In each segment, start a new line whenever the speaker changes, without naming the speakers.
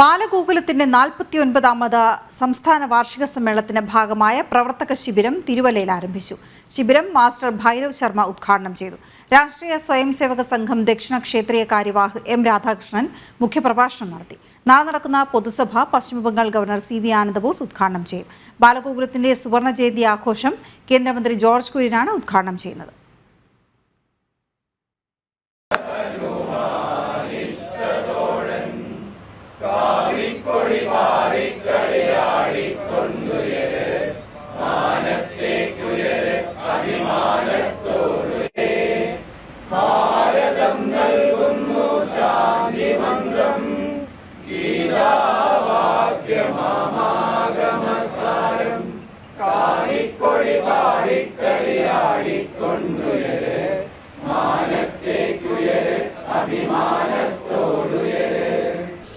ബാലഗോകുലത്തിന്റെ 49ാമത് സംസ്ഥാന വാർഷിക സമ്മേളനത്തിന്റെ ഭാഗമായ പ്രവർത്തക ശിബിരം തിരുവല്ലയിൽ ആരംഭിച്ചു. ശിബിരം മാസ്റ്റർ ഭൈരവ് ശർമ്മ ഉദ്ഘാടനം ചെയ്തു. രാഷ്ട്രീയ സ്വയംസേവക സംഘം ദക്ഷിണ ക്ഷേത്രീയ കാര്യവാഹ് എം രാധാകൃഷ്ണൻ മുഖ്യപ്രഭാഷണം നടത്തി. നാളെ നടക്കുന്ന പൊതുസഭ പശ്ചിമബംഗാൾ ഗവർണർ CV ആനന്ദബോസ് ഉദ്ഘാടനം ചെയ്യും. ബാലഗോകുലത്തിന്റെ സുവർണ ജയന്തി ആഘോഷം കേന്ദ്രമന്ത്രി ജോർജ് കുര്യനാണ് ഉദ്ഘാടനം ചെയ്യുന്നത്.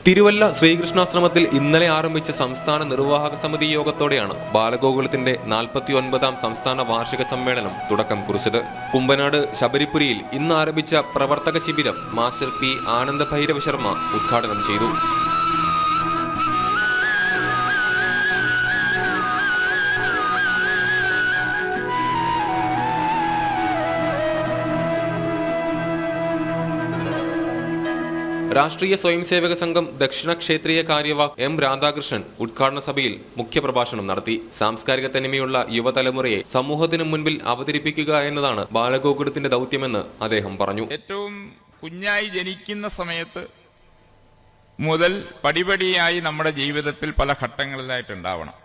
തിരുവല്ല ശ്രീകൃഷ്ണാശ്രമത്തിൽ ഇന്നലെ ആരംഭിച്ച സംസ്ഥാന നിർവാഹക സമിതി യോഗത്തോടെയാണ് ബാലഗോകുലത്തിന്റെ 49ാം സംസ്ഥാന വാർഷിക സമ്മേളനം തുടക്കം കുറിച്ചത്. കുമ്പനാട് ശബരിപുരിയിൽ ഇന്ന് ആരംഭിച്ച പ്രവർത്തക ശിബിരം മാസ്റ്റർ P ആനന്ദ ഭൈരവ് ശർമ്മ ഉദ്ഘാടനം ചെയ്തു. രാഷ്ട്രീയ സ്വയംസേവക സംഘം ദക്ഷിണ ക്ഷേത്രീയ കാര്യവാഹ് എം രാധാകൃഷ്ണൻ ഉദ്ഘാടന സഭയിൽ മുഖ്യപ്രഭാഷണം നടത്തി. സാംസ്കാരിക തനിമയുള്ള യുവതലമുറയെ സമൂഹത്തിന് മുൻപിൽ അവതരിപ്പിക്കുക എന്നതാണ് ബാലഗോകുലത്തിന്റെ ദൗത്യമെന്ന് അദ്ദേഹം പറഞ്ഞു.
ഏറ്റവും കുഞ്ഞായി ജനിക്കുന്ന സമയത്ത് മുതൽ പടിപടിയായി നമ്മുടെ ജീവിതത്തിൽ പല ഘട്ടങ്ങളിലായിട്ടുണ്ടാവണം.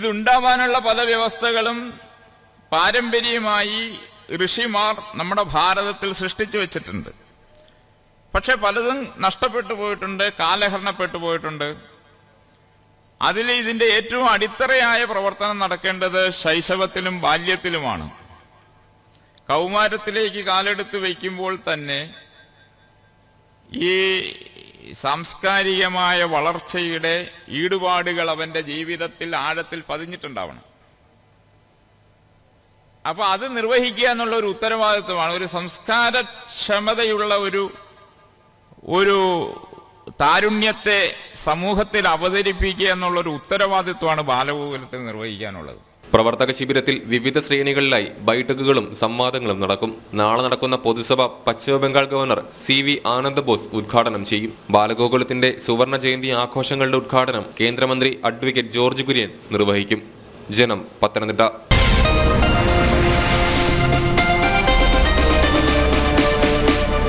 ഇതുണ്ടാവാനുള്ള പല വ്യവസ്ഥകളും പാരമ്പര്യമായി ഋഷിമാർ നമ്മുടെ ഭാരതത്തിൽ സൃഷ്ടിച്ചു വെച്ചിട്ടുണ്ട്. പക്ഷെ പലതും നഷ്ടപ്പെട്ടു പോയിട്ടുണ്ട്, കാലഹരണപ്പെട്ടു പോയിട്ടുണ്ട്. അതിൽ ഇതിൻ്റെ ഏറ്റവും അടിത്തറയായ പ്രവർത്തനം നടക്കേണ്ടത് ശൈശവത്തിലും ബാല്യത്തിലുമാണ്. കൗമാരത്തിലേക്ക് കാലെടുത്ത് വയ്ക്കുമ്പോൾ തന്നെ ഈ സാംസ്കാരികമായ വളർച്ചയുടെ ഈടുപാടുകൾ അവൻ്റെ ജീവിതത്തിൽ ആഴത്തിൽ പതിഞ്ഞിട്ടുണ്ടാവണം. അപ്പൊ അത് നിർവഹിക്കുക എന്നുള്ള ഒരു ഉത്തരവാദിത്വമാണ്. ഒരു സംസ്കാരക്ഷമതയുള്ള ഒരു താരുണ്യത്തെ സമൂഹത്തിൽ അവതരിപ്പിക്കുക എന്നുള്ളൊരു ഉത്തരവാദിത്വമാണ് ബാലഗോകുലത്തിൽ നിർവഹിക്കാനുള്ളത്.
പ്രവർത്തക ശിബിരത്തിൽ വിവിധ ശ്രേണികളിലായി ബൈഠക്കുകളും സംവാദങ്ങളും നടക്കും. നാളെ നടക്കുന്ന പൊതുസഭ പശ്ചിമബംഗാൾ ഗവർണർ CV ആനന്ദബോസ് ഉദ്ഘാടനം ചെയ്യും. ബാലഗോകുലത്തിന്റെ സുവർണ ജയന്തി ആഘോഷങ്ങളുടെ ഉദ്ഘാടനം കേന്ദ്രമന്ത്രി അഡ്വക്കേറ്റ് ജോർജ് കുര്യൻ നിർവഹിക്കും. ജനം, പത്തനംതിട്ട.